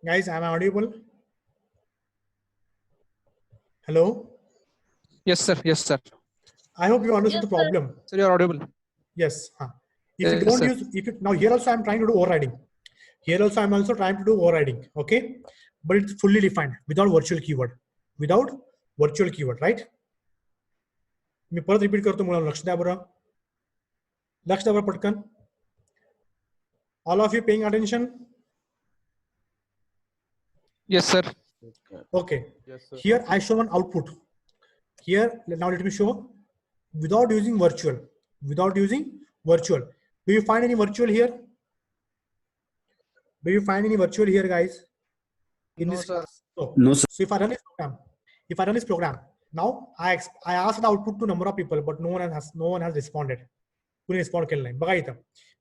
Guys, am I audible? Hello? Yes, sir. Yes, sir. I hope you understood Yes, the problem. Sir, you're audible. Yes. If Yes, you don't sir. use, now here also I'm trying to do overriding. Here also I'm also trying to do overriding. Okay. But it's fully defined without virtual keyword. Without virtual keyword, right? मी परत repeat करतो मुलांना लक्ष द्या बरं. लक्ष द्या बरं पटकन. All of you paying attention? Yes, sir. Okay. Yes, sir. Here I show one output. Here now let me show without using virtual. Without using virtual. Do you find any virtual here? Do you find any virtual here, guys? In No, this sir. class? No, sir. So if I run this program, now I asked the output to number of people, but no one has responded. कुणी respond केलं नाही. बघा इथं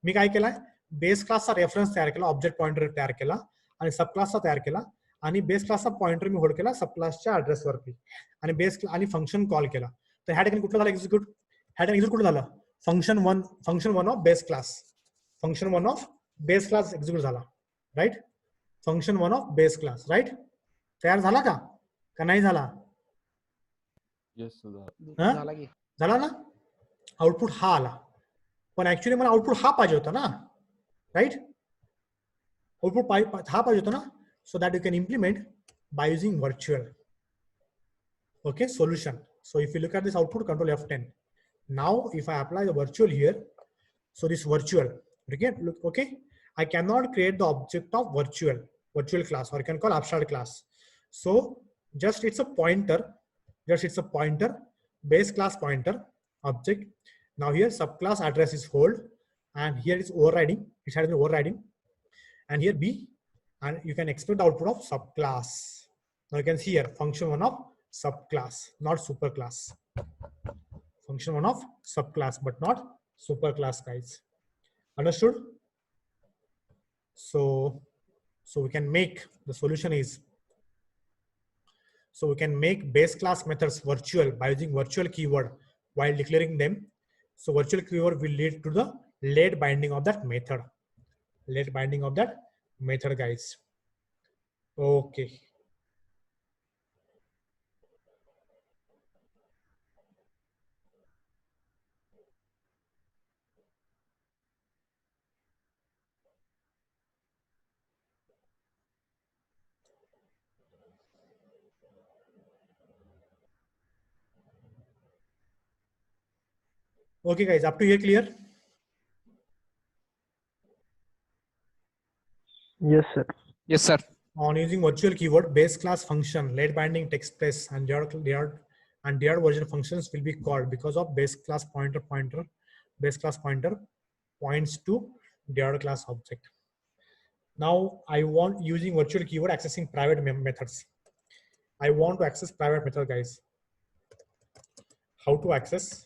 मी काय केलाय, base क्लासचा reference तयार केला, ऑब्जेक्ट पॉइंटर तयार केला आणि सब क्लासचा तयार केला आणि बेस क्लासचा पॉइंटर मी होल्ड केला सब क्लासच्या ऍड्रेसवरती आणि बेस आणि फंक्शन कॉल केला. तर ह्या ठिकाणी कुठलं झालं एक्झिक्यूट? ह्या ठिकाणी एक्झिक्यूट झालं function one of base class. Function one of base class execute झाला, right? Function one of base class, right? तयार झाला का नाही झाला? Yes, sir. झाला ना? आउटपुट हा आला, पण ऍक्च्युअली मला आउटपुट हा पाहिजे होता ना, राईट? आउटपुट हा पाहिजे होता ना. So that you can implement by using virtual. Okay, solution. So if you look at this output, control F10. Now if I apply the virtual here, so this virtual, okay, I cannot create the object of virtual class, or you can call abstract class. So just it's a pointer, base class pointer object. Now here subclass address is hold, and here is overriding, it has been overriding, and here B, and you can expect the output of subclass. Now you can see here function one of subclass, not superclass. Function one of subclass, but not superclass, guys. Understood? So we can make the solution is, so we can make base class methods virtual by using virtual keyword while declaring them. So virtual keyword will lead to the late binding of that method. Late binding of that method, guys. Okay. Okay, guys, up to here clear? Yes, sir. Yes, sir. On using virtual keyword, base class function, late binding takes place, and their version functions will be called because of base class pointer. Base class pointer points to their class object. Now I want using virtual keyword accessing private methods. I want to access private method, guys. How to access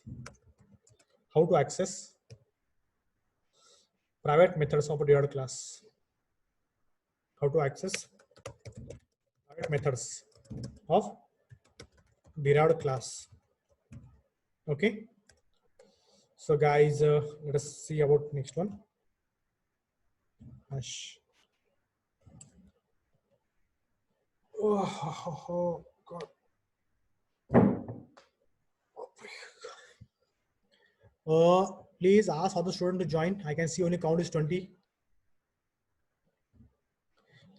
private methods of a derived class? How to access private methods of derived class? Okay. So guys, let us see about next one. Oh God. Please ask other student to join. I can see only count is 20.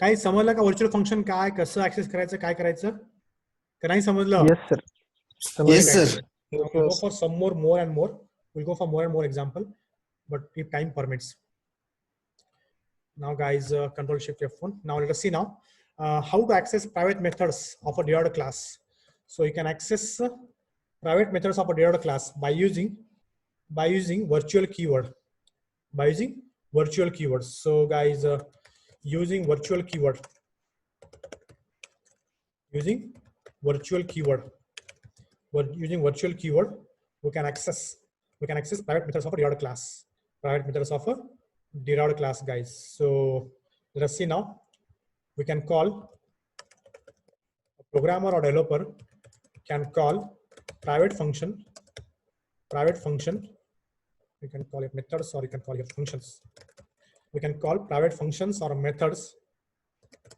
काही समजलं का virtual function काय, कसं access करायचं, काय करायचं? का नाही समजलं? Yes, sir. Yes, sir. Yes, We'll go for some more and more. We'll go for more and more example, but if time permits. Now guys, control shift F1. Now let us see now how to access private methods of a derived class. So you can access private methods of a derived class by using virtual keyword. By using virtual keywords. So guys, using virtual keyword. Using virtual keyword, we can access private methods of a derived class. Private methods of a derived class, guys. So let us see now. We can call a programmer or developer can call private function. You can call it methods, or you can call it functions. We can call private functions or methods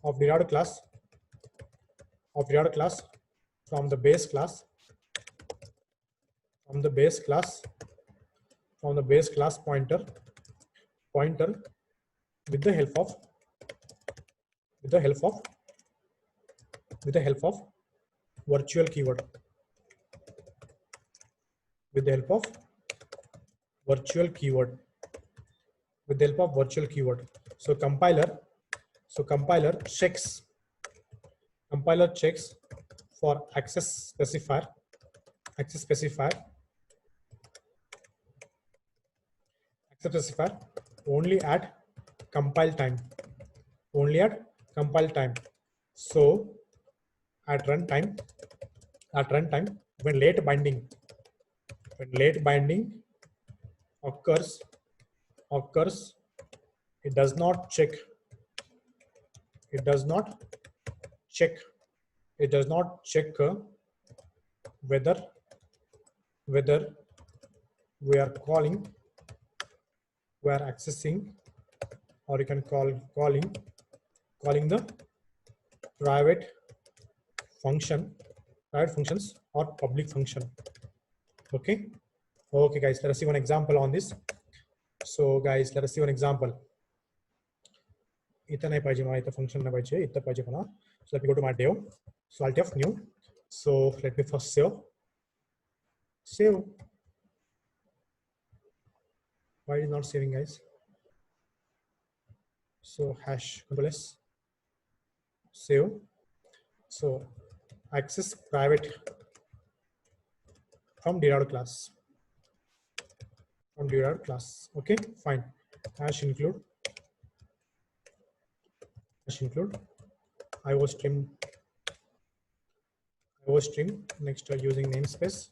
of derived class from the base class pointer with the help of virtual keyword so compiler checks for access specifier only at compile time. So at runtime, when late binding occurs, it does not check whether we are accessing, or you can calling the private functions or public function. Okay, guys, let us see one example on this. So guys, let us see one example. So let me go to my dev. So Alt F new. So let me first save. Why is it not saving, guys? So hash Control S, save. So access private from derived class. Okay, fine. Hash include IO stream. Next, using namespace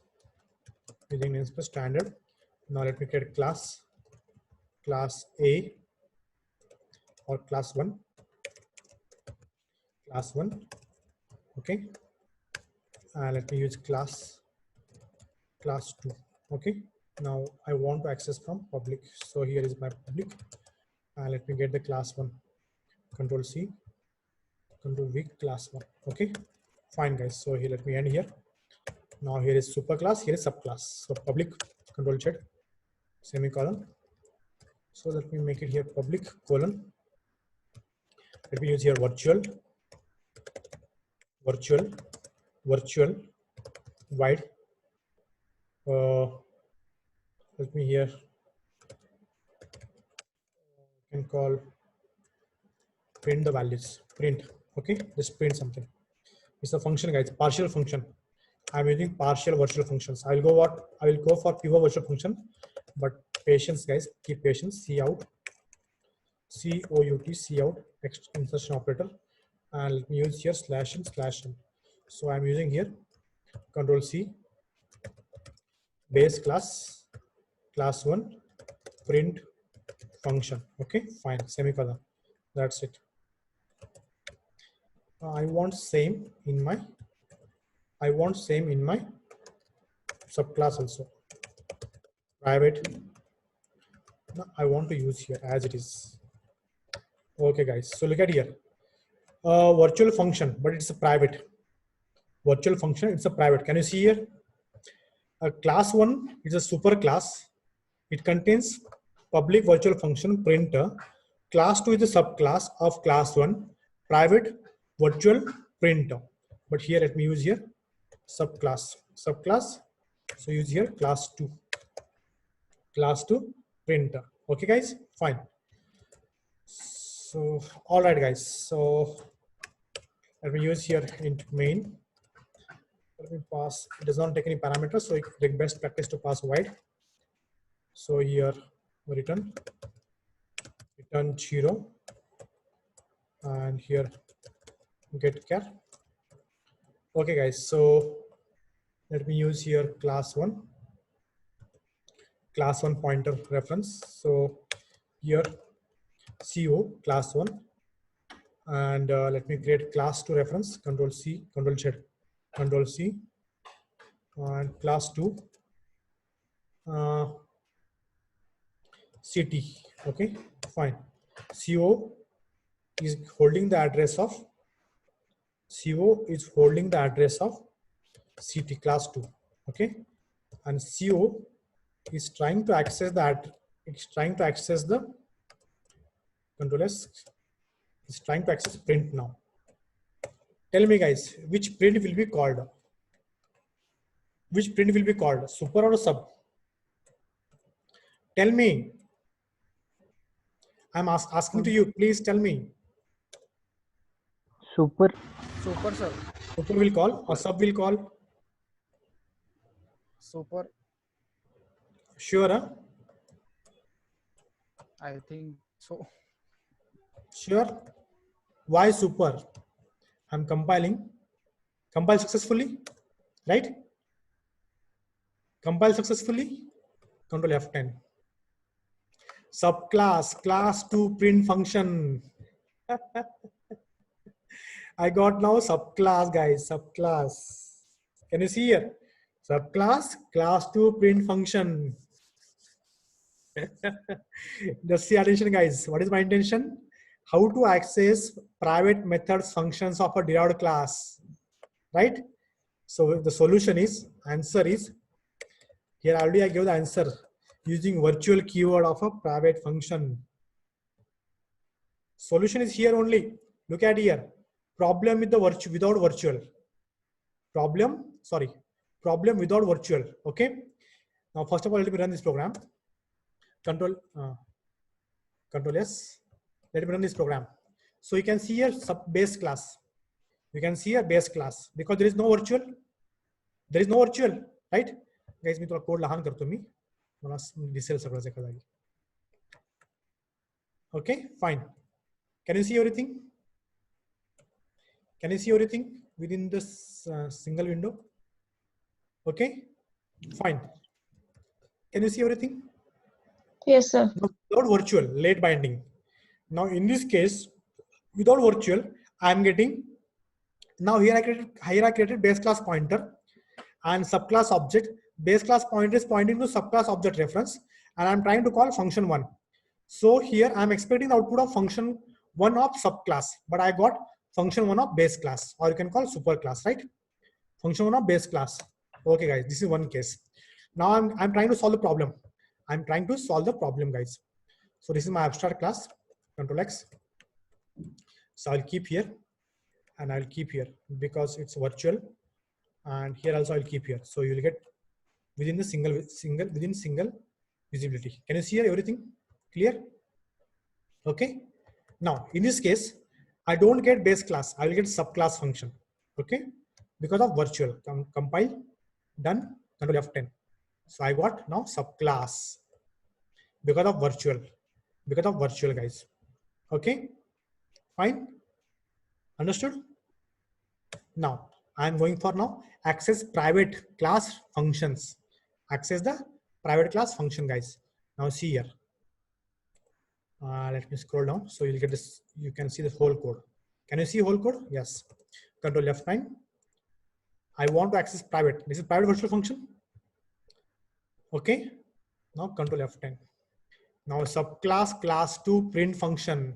standard. Now let me create class A or class 1. Okay, let me use class 2. Okay, now I want to access from public, so here is my public, and let me get the class 1. Control C, Control V, class 1. Okay, fine, guys. So here, let me end here. Now here is superclass, here is subclass. So public, Control Z, semicolon. So let me make it here public colon. Let me use here virtual wide. Let me here can call print the values. Print. Okay, just print something. It's a function, guys. Partial function. I'm using partial virtual functions. I will go for pure virtual function, but patience, guys. Keep patience. Cout insertion operator, and let me use here /n. So I'm using here Control C, base class 1, print function. Okay, fine, semicolon. That's it. I want same in my subclass also. Private. No, I want to use here as it is. Okay, guys. So look at here. Virtual function, but it's a private. Virtual function, it's a private. Can you see here? Class 1 is a super class. It contains public virtual function printer. Class 2 is a subclass of class 1, private virtual printer. But here, let me use here subclass. So use here class 2 printer. Okay, guys, fine. So all right, guys. So let me use here int main. Let me pass. It does not take any parameters, so the best practice to pass wide. So here return 0, and here get char. Okay, guys. So let me use here class 1 pointer reference. So here CO class 1, and let me create class 2 reference. Control C, Control C, and class 2 CT. Okay, fine. CO is holding the address of CO is holding the address of CT class 2. Okay, and CO is trying to access that. It's trying to access the control S. It's trying to access print now. Tell me, guys, which print will be called? Which print will be called? Super or sub? Tell me. I'm asking to you. Please tell me. Super. Super, sir. Super will call or sub will call? Super. Sure, huh? I think so. Sure. Why super? I'm compiling. Compile successfully, right? Compile successfully. Control F10. Subclass class 2 print function. I got now subclass, guys. Subclass. Can you see here? Subclass class 2 print function. Just see attention, guys. What is my intention? How to access private methods functions of a derived class, right? So the solution is, answer is, here already I gave the answer using virtual keyword of a private function. Solution is here only. Look at here. Problem with the without virtual. Problem without virtual. Okay. Now first of all, let me run this program. Control S. Let me run this program. So you can see here base class. You can see a base class because there is no virtual. There is no virtual, right? Guys, मी तुला code लहान करतो मी. मला दिसेल सगळं एका जागी. Okay, fine. Can you see everything? Can you see everything within this single window? Okay, fine. Can you see everything? Yes, sir. Now, without virtual, late binding. Now, in this case, without virtual, I am getting, now here I created base class pointer and subclass object. Base class pointer is pointing to subclass object reference, and I'm trying to call function 1. So here I'm expecting the output of function 1 of subclass, but I got function 1 of base class, or you can call super class, right? Function 1 of base class. Okay, guys, this is one case. Now I'm trying to solve the problem. I'm trying to solve the problem, guys. So this is my abstract class, Control X. So I'll keep here and I'll keep here because it's virtual, and here also I'll keep here. So you'll get within the single visibility. Can you see here everything clear? Okay. Now in this case, I don't get base class. I will get subclass function. Okay, because of virtual. Compile, done. Control F10. So I got now subclass because of virtual. Because of virtual, guys. Okay, fine. Understood? Now I'm going for now access private class functions. Access the private class function, guys. Now see here. Let me scroll down so you'll get this. You can see the whole code. Can you see whole code? Yes. Control F9. I want to access private. This is private virtual function. Okay. Now Control F10. Now subclass class 2 print function.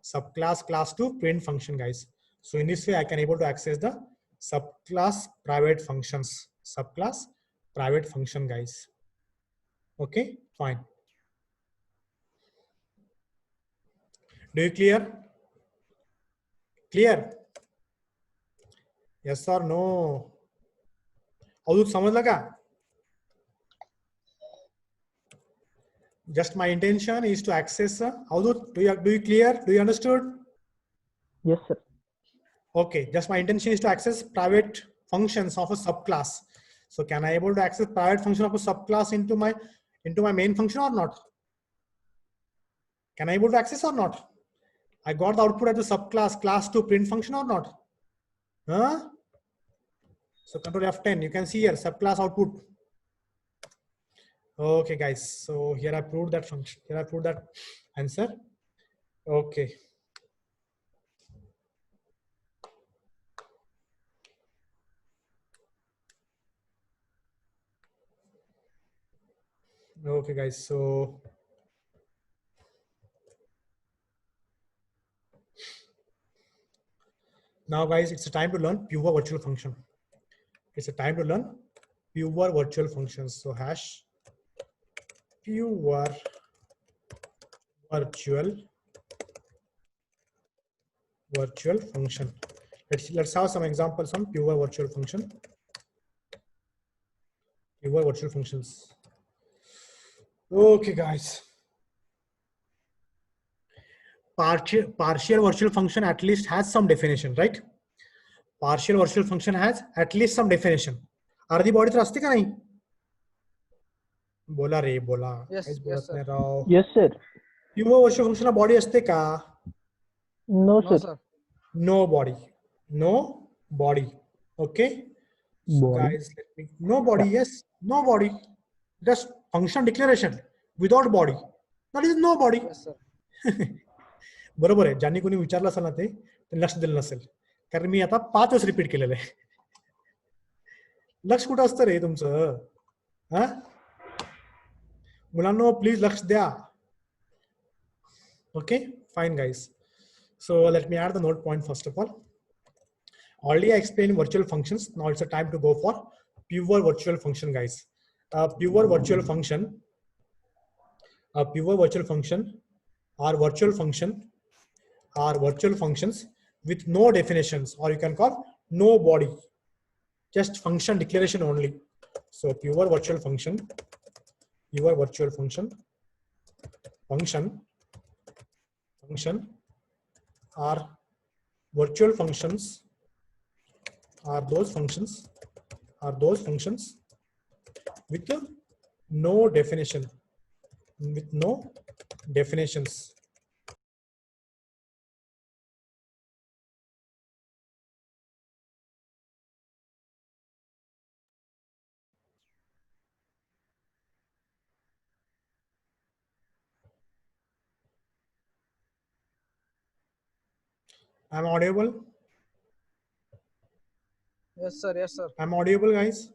Subclass class 2 print function, guys. So in this way, I can able to access the subclass private functions. Subclass private function, guys. Okay, fine. Do you clear? Clear? Yes or no? अवधूत समझ लगा? Just my intention is to access. Avadut, do you clear? Do you understood? Yes, sir. Okay, just my intention is to access private functions of a subclass. So can I able to access private function of a subclass into my main function or not? Can I able to access or not? I got the output as a subclass class 2 print function or not? Huh? So Control F10, you can see here subclass output. Okay, guys. So here I proved that function. Here I proved that answer. Okay. Okay, guys. So Now guys, it's a time to learn pure virtual function. It's a time to learn pure virtual functions. So hash pure virtual function. Let's have some examples on pure virtual function. Pure virtual functions. Okay, guys. Partial virtual function at least has some definition, right? Partial virtual function has at least some definition. अर्धी body तर असते का नाही? बोला रे बोला. Yes, काहीच yes, बोलत sir. नाही Rao. Yes, sir. Pure virtual function body असते का? No, No, sir. sir. No body. No body. Okay. So Body. guys, let me. No body. Yes. No body. Just function declaration without body. That is no body. Yes, sir. बरोबर आहे. ज्यांनी कोणी विचारलं असेल ना ते लक्ष दिलं नसेल, कारण मी आता 5 वेळेस रिपीट केलेलं आहे. लक्ष कुठं असतं रे तुमचं? हा मुलांनो, प्लीज लक्ष द्या. Okay, fine guys. So let me add the note point first of all. Already I explained virtual functions. Now it's a time to go for pure virtual function, guys. Pure virtual function are virtual functions with no definitions, or you can call no body, just function declaration only. So pure virtual function are virtual functions are those functions with no definitions. I'm audible? Yes, sir. Yes, sir. I'm audible, guys?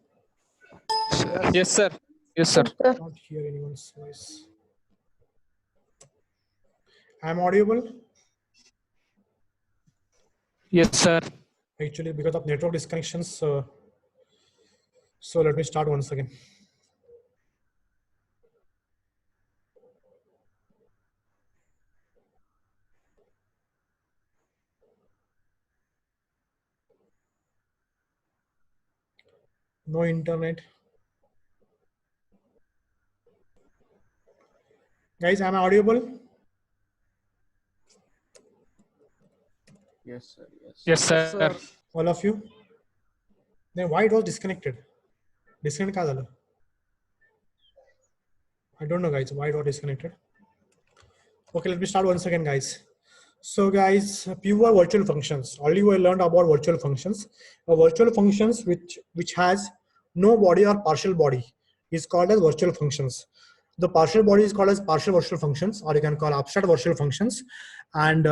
Yes, sir. Yes, sir. Yes, sir. Not hear anyone's voice. I'm audible? Yes, sir. Actually, because of network disconnections. So let me start once again. No internet. Guys, am I audible? Yes, sir. Yes. Yes, sir. Yes, sir. All of you? Then why it was disconnected? Disconnect का झालं? I don't know, guys, why it was disconnected. Okay, let me start once again, guys. So guys, pure virtual functions. Already we learned about virtual functions. Virtual functions which has no body or partial body is called as virtual functions. The partial body is called as partial virtual functions, or you can call abstract virtual functions. And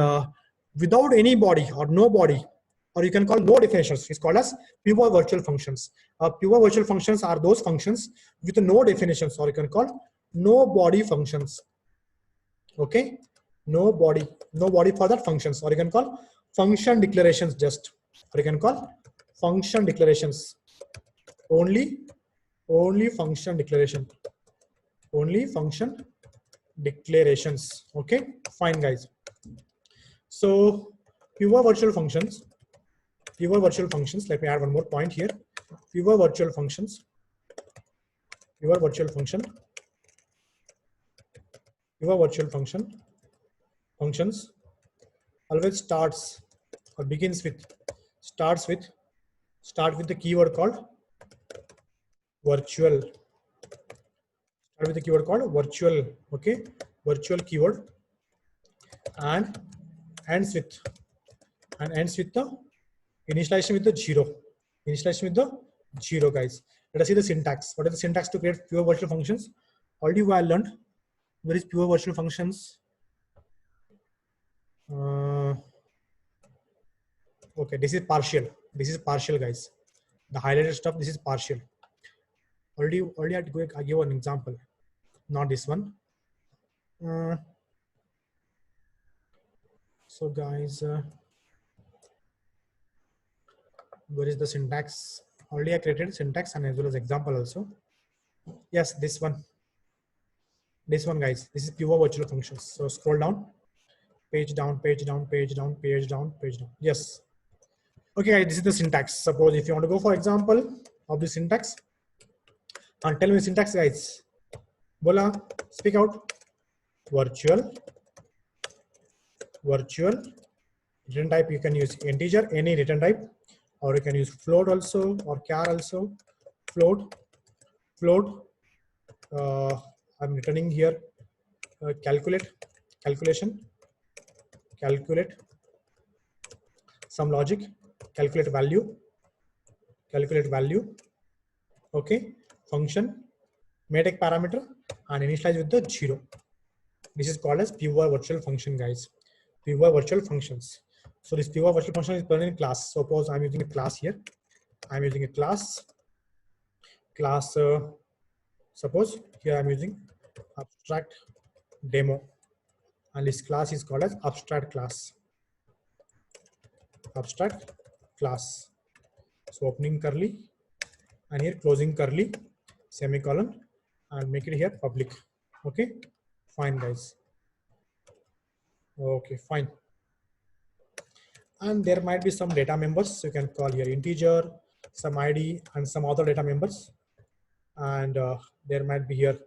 without any body or no body, or you can call no definitions, is called as pure virtual functions. Pure virtual functions are those functions with no definitions, or you can call no body functions. Okay, no body for that functions, or you can call function declarations just, or you can call function declarations. Only function declaration. Only function declarations. Okay, fine guys. So pure virtual functions, let me add one more point here. Pure virtual functions functions always starts or begins with the keyword called virtual. Start with the keyword called virtual. Okay, virtual keyword, and ends with the initialization with the zero. Guys. Let us see the syntax. What is the syntax to create pure virtual functions? Already I learned. Where is pure virtual functions? Okay, this is partial. Guys. The highlighted stuff, this is partial. Already I give an example, not this one. So guys, Where is the syntax? Already I created syntax and as well as example also. Yes, this one. This one, guys. This is pure virtual functions. So scroll down, page down, page down, page down, page down, page down. Yes. Okay, guys, this is the syntax. Suppose if you want to go for example of the syntax, and tell me syntax, guys. Bola, speak out. Virtual return type. You can use integer, any return type, or you can use float also, or char also. Float. I'm returning here calculate some logic, calculate value. Okay, function may take parameter and initialize with the 0. This is called as pure virtual function, guys. Pure virtual functions. So this pure virtual function is present in class. Suppose I'm using a class here. I'm using a class. Suppose here I'm using abstract demo, and this class is called as abstract class. So opening curly and here closing curly, semicolon, and make it here public. Okay, fine, guys. Okay, fine. And there might be some data members. You can call here integer, some ID, and some other data members. And there might be here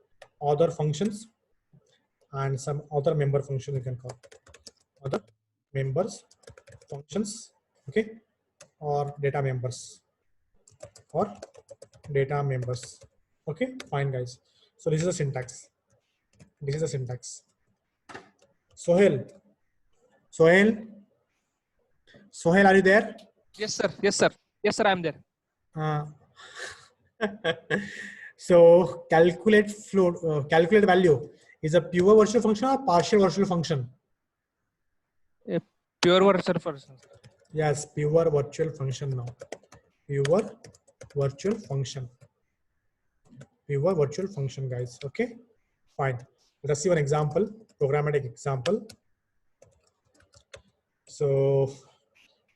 other functions and some other member function you can call other members functions. Okay, or data members Okay, fine, guys. So this is the syntax. Sohail, are you there? Yes, sir. Yes, sir. Yes, sir. I'm there. Uh, so calculate value is a pure virtual function or partial virtual function? Pure virtual function. Yes, pure virtual function now. Pure virtual function, guys. Okay, fine. Let us see one example, programmatic example. So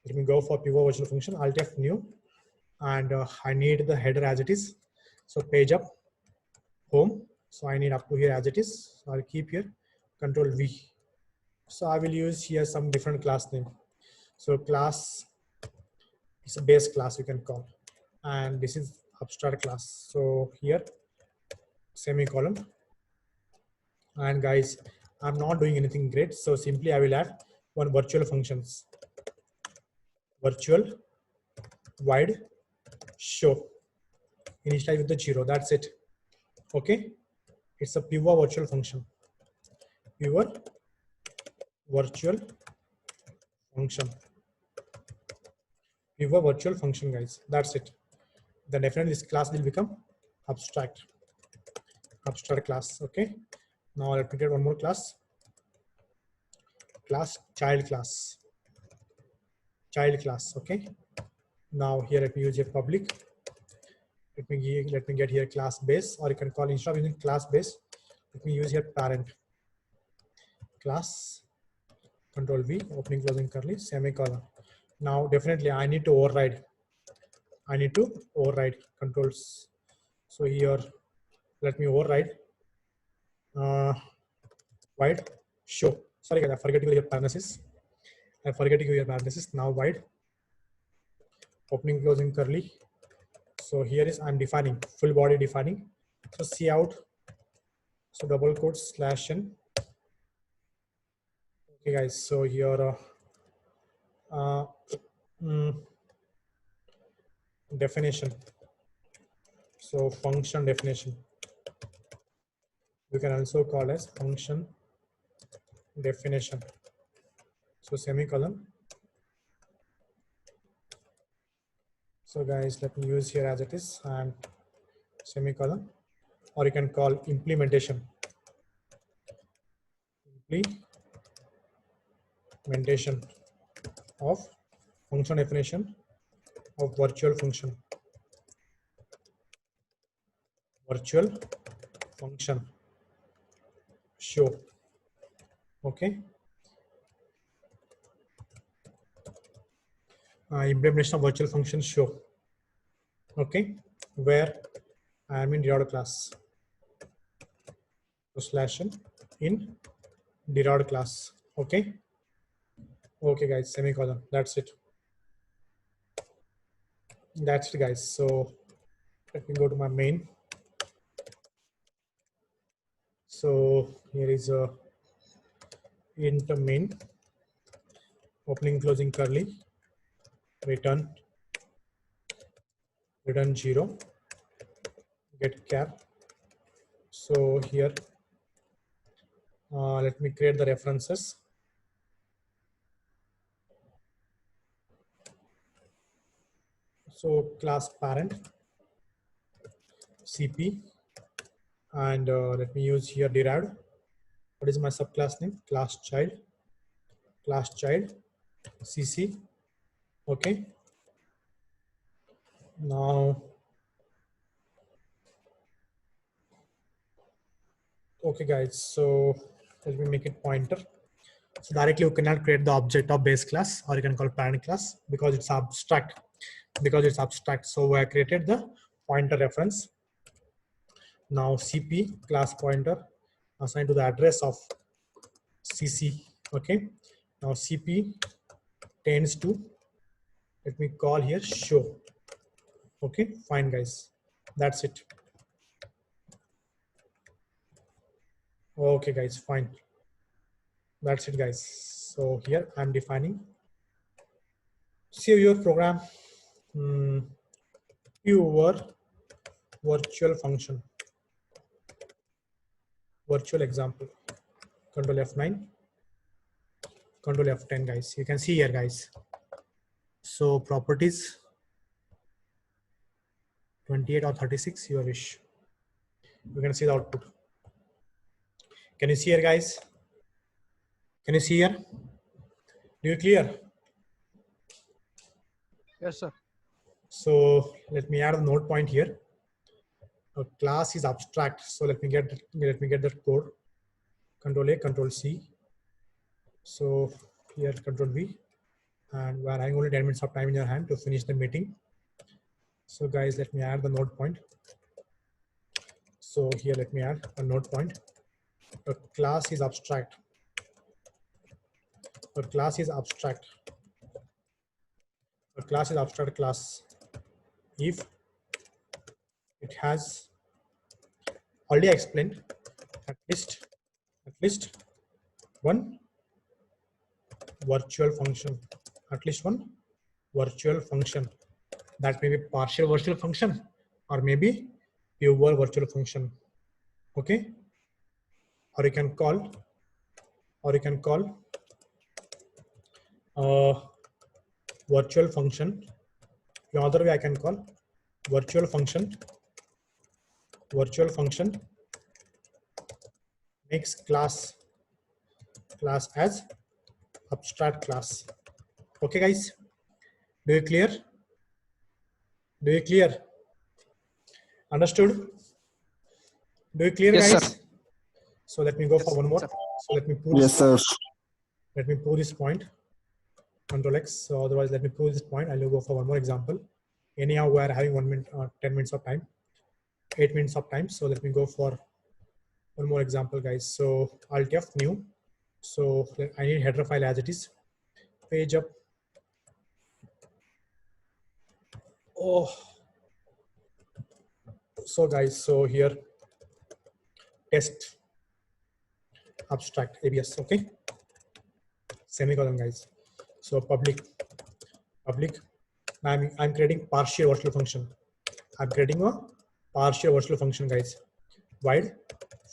let me go for pure virtual function. Alt F new, and I need the header as it is. So page up, home. So I need up to here as it is. So I'll keep here Control V. So I will use here some different class name. So class is a base class you can call, and this is abstract class. So here semicolon, and guys, I'm not doing anything great. So simply I will add one virtual functions, virtual wide show, initialize with the 0. That's it. Okay, it's a pure virtual function. Pure virtual function, guys. That's it. Then definitely this class will become abstract class. Okay, now let me get one more class, child class. Okay, now here let me use a public. Let me get here class base, or you can call, instead of using class base, let me use here parent class. Control V, opening closing curly, semicolon. Now definitely I need to override controls. So here let me override wide show. Sorry guys, I forget to give your parenthesis. Now wide, opening closing curly. So here is I'm defining full body defining. So see out. So double quotes /n. Okay guys, so here definition. So function definition. We can also call as function definition. So semicolon. So guys, let me use here as it is and semicolon, or you can call implementation. Implementation of function definition of virtual function. Show. Okay. implementation of virtual function show. Okay, where I am in derived class. So slash in derived class. Okay. Okay, guys. Semicolon. That's it. That's it, guys. So let me go to my main. So here is a int main, opening closing curly, return 0, get char. So here let me create the references. So class parent CP, and let me use here derived. What is my subclass name? Class child CC. Okay. Now, okay, guys. So let me make it pointer. So directly you cannot create the object of base class, or you can call parent class because it's abstract. So I created the pointer reference. Now CP class pointer assigned to the address of CC. Okay. Now CP tends to, let me call here show. Okay, fine, guys. That's it. Okay, guys, fine. That's it, guys. So here I'm defining. See your program. Your virtual function. Virtual example. Control F9. Control F10, guys. You can see here, guys. So properties 28 or 36, your wish. You can see the output. Can you see here, guys? Can you see here? Do you clear? Yes, sir. So let me add a note point here. A class is abstract. So let me get that code. Control A, Control C. So here Control V, and we're having only 10 minutes of time in your hand to finish the meeting. So guys, let me add the note point. So here let me add a note point. A class is abstract. A class is abstract. A class is abstract class if it has, already explained, at least one virtual function. At least one virtual function. That may be partial virtual function or maybe pure virtual function. Okay. Or you can call virtual function. The other way I can call virtual function makes class as abstract class. Okay, guys. Do you clear? Understood? Do you clear, Yes, guys? sir. So let me go for one more. sir. So let me prove Yes, sir. Let me prove this point. Control X. So otherwise, let me prove this point. I'll go for one more example. Anyhow, we are having 1 minute, 10 minutes of time, 8 minutes of time. So let me go for one more example, guys. So Alt F new. So I need header file as it is. Page up. Oh. So guys, so here test abstract ABS. Okay. Semicolon, guys. So public. I'm creating partial virtual function. I'm creating a partial virtual function, guys. Void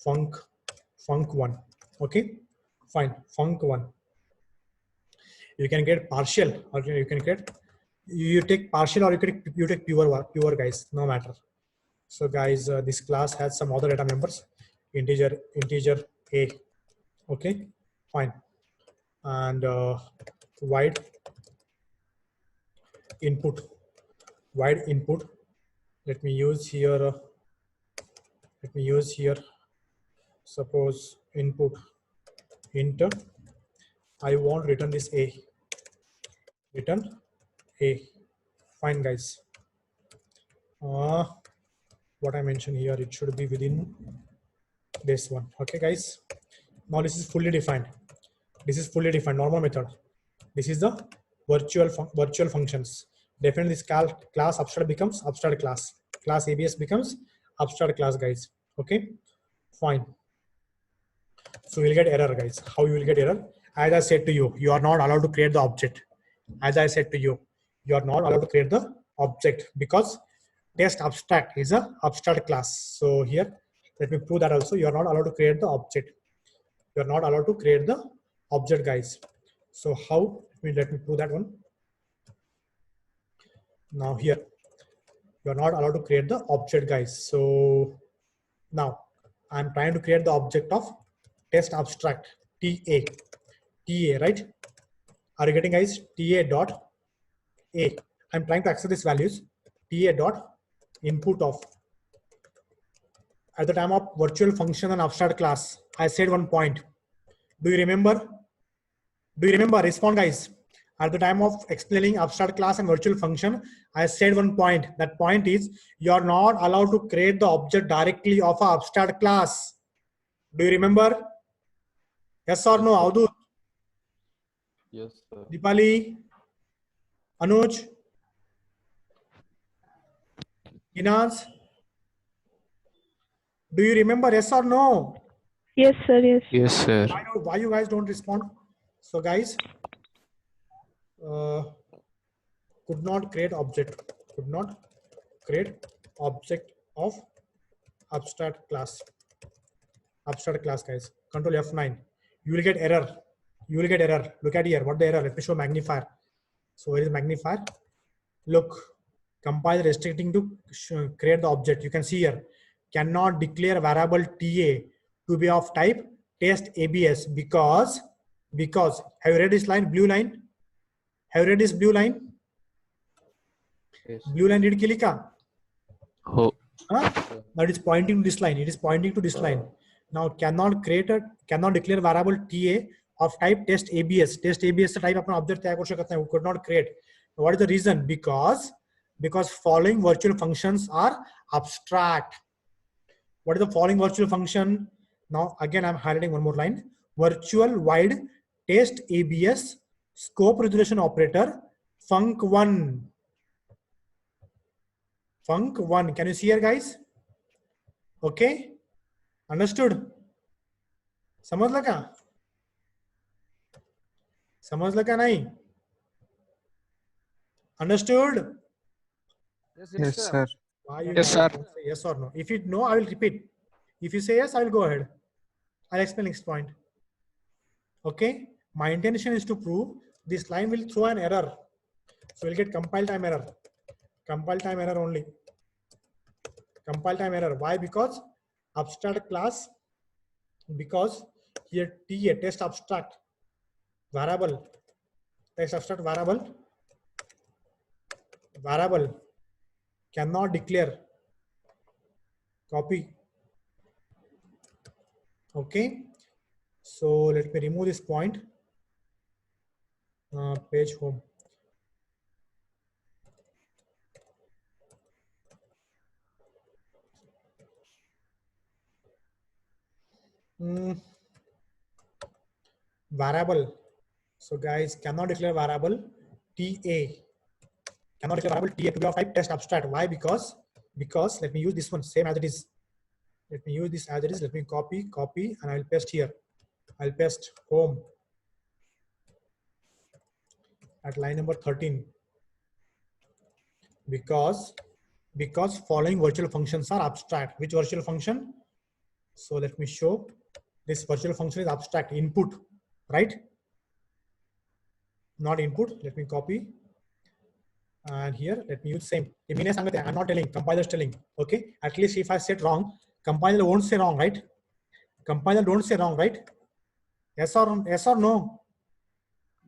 func1. Okay, fine. Func1. You can get partial, or you can get, you take partial, or you take pure, guys. No matter. So guys, this class has some other data members. Integer a. Okay, fine. And void input. Let me use here. Suppose input int. I want return this a. Return A. Fine, guys. What I mentioned here, it should be within this one. Okay, guys. Now this is fully defined. This is fully defined normal method. This is the virtual functions. Definitely this class abstract becomes abstract class. Class ABS becomes abstract class, guys. Okay, fine. So you'll get error, guys. How you will get error? As I said to you, you are not allowed to create the object. As I said to you, you are not allowed to create the object because test abstract is a abstract class. So here, let me prove that also. You are not allowed to create the object. You are not allowed to create the object, guys. So how? Let me prove that one. Now here, you are not allowed to create the object, guys. So now I'm trying to create the object of test abstract TA, right? Are you getting, guys? TA dot A. I'm trying to access these values. TA dot input of. At the time of virtual function and abstract class, I said one point. Do you remember? Do you remember? Respond, guys. At the time of explaining abstract class and virtual function, I said one point. That point is you are not allowed to create the object directly of an abstract class. Do you remember? Yes or no, Avdut? Yes, sir. Dipali? Anuj? Inaz? Do you remember? Yes or no? Yes, sir. Yes. Yes, sir. Why you guys don't respond? So guys, could not create object. Could not create object of abstract class. Abstract class, guys. Control F9. You will get error. You will get error. Look at here. What the error? Let me show magnifier. So where is magnifier? Look, compiler restricting to create the object. You can see here. Cannot declare variable TA to be of type test ABS because have you read this line? Blue line. Have you read this blue line? Yes. Blue line read Kilika. Oh. Huh? Now it is pointing to this line. It is pointing to this line. Now cannot declare variable TA of type test ABS. Test ABS type अपना object तैयार कर सकते हैं. We could not create. What is the reason? Because following virtual functions are abstract. What is the following virtual function? Now again I'm highlighting one more line. Virtual wide test ABS scope resolution operator func1. Func1. Can you see here, guys? Okay. Understood? समझ लगा? समझ लगा नहीं? Understood? Yes, sir. Why you Yes, guys sir. don't say yes or no? If you know, I will repeat. If you say yes, I will go ahead. I'll explain next point. Okay. My intention is to prove this line will throw an error. So we'll get compile time error. Compile time error only. Compile time error. Why? Because abstract class. Because here TA test abstract variable. Test abstract variable cannot declare. Copy. Okay. So let me remove this point. Page home. Variable. So guys, cannot declare variable TA. Cannot declare variable TA to be of type test abstract. Why? Because let me use this one same as it is. Let me use this as it is. Let me copy, and I will paste here. I'll paste home at line number 13. Because following virtual functions are abstract. Which virtual function? So let me show. This virtual function is abstract. Input, right? Not input. Let me copy. And here, let me use same. I'm not telling. Compiler is telling. Okay. At least if I said wrong, compiler won't say wrong, right? Compiler don't say wrong, right? Yes or no?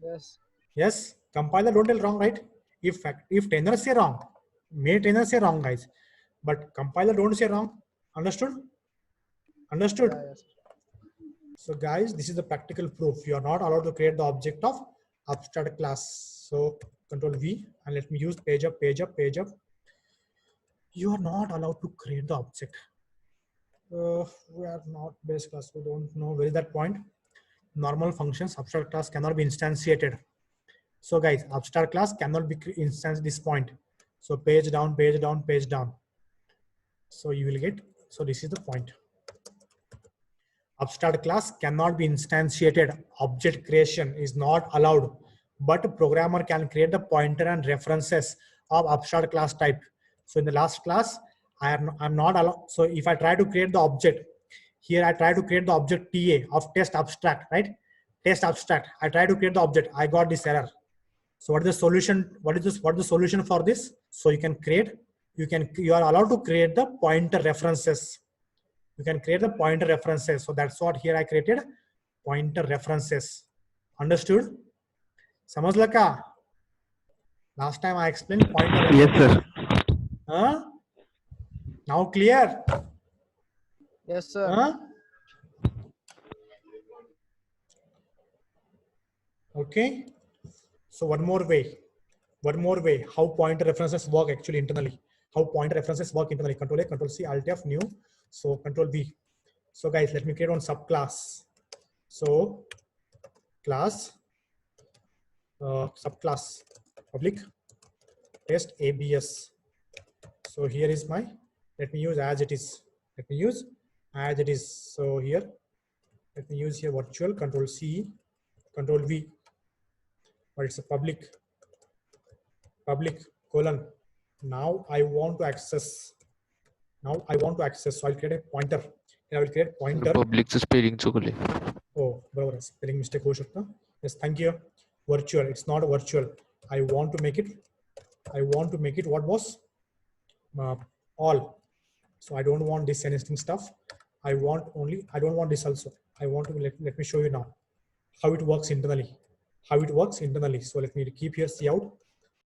Yes. Yes. Compiler don't tell wrong, right? If trainer say wrong, may trainer say wrong, guys. But compiler don't say wrong. Understood? Understood? Yeah, yes. So guys, this is the practical proof. You are not allowed to create the object of abstract class. So Control V, and let me use page up, page up, page up. You are not allowed to create the object. We are not base class. We don't know where is that point. Normal functions, abstract class cannot be instantiated. So guys, abstract class cannot be instanced this point. So page down, page down, page down. So you will get, so this is the point. Abstract class cannot be instantiated. Object creation is not allowed, but a programmer can create the pointer and references of abstract class type. So in the last class, I'm not allowed. So if I try to create the object, here I try to create the object TA of test abstract, right? Test abstract. I try to create the object. I got this error. So what is the solution? What is this? What is the solution for this? So you can create, you are allowed to create the pointer references. You can create the pointer references. So that's what here I created, pointer references. Understood? Samajh ka? Last time I explained pointer. Yes, sir. Huh? Now clear? Yes, sir. Huh? Okay. So one more way how pointer references work actually internally. How pointer references work internally. Control A, Control C, Alt F, new. So Control V. So guys, let me create one subclass. So class, subclass, public, test ABS. So here is my, let me use as it is. Let me use as it is. So here, let me use here virtual, Control C, Control V. But it's a public colon. Now I want to access. So I'll create a pointer. I will create pointer. Public spelling chukule. Oh, brother, spelling mistake ho shakta. Yes, thank you. Virtual. It's not virtual. I want to make it what was all. So I don't want this anything stuff. I don't want this also. I want to let me show you now how it works internally. So let me keep here cout.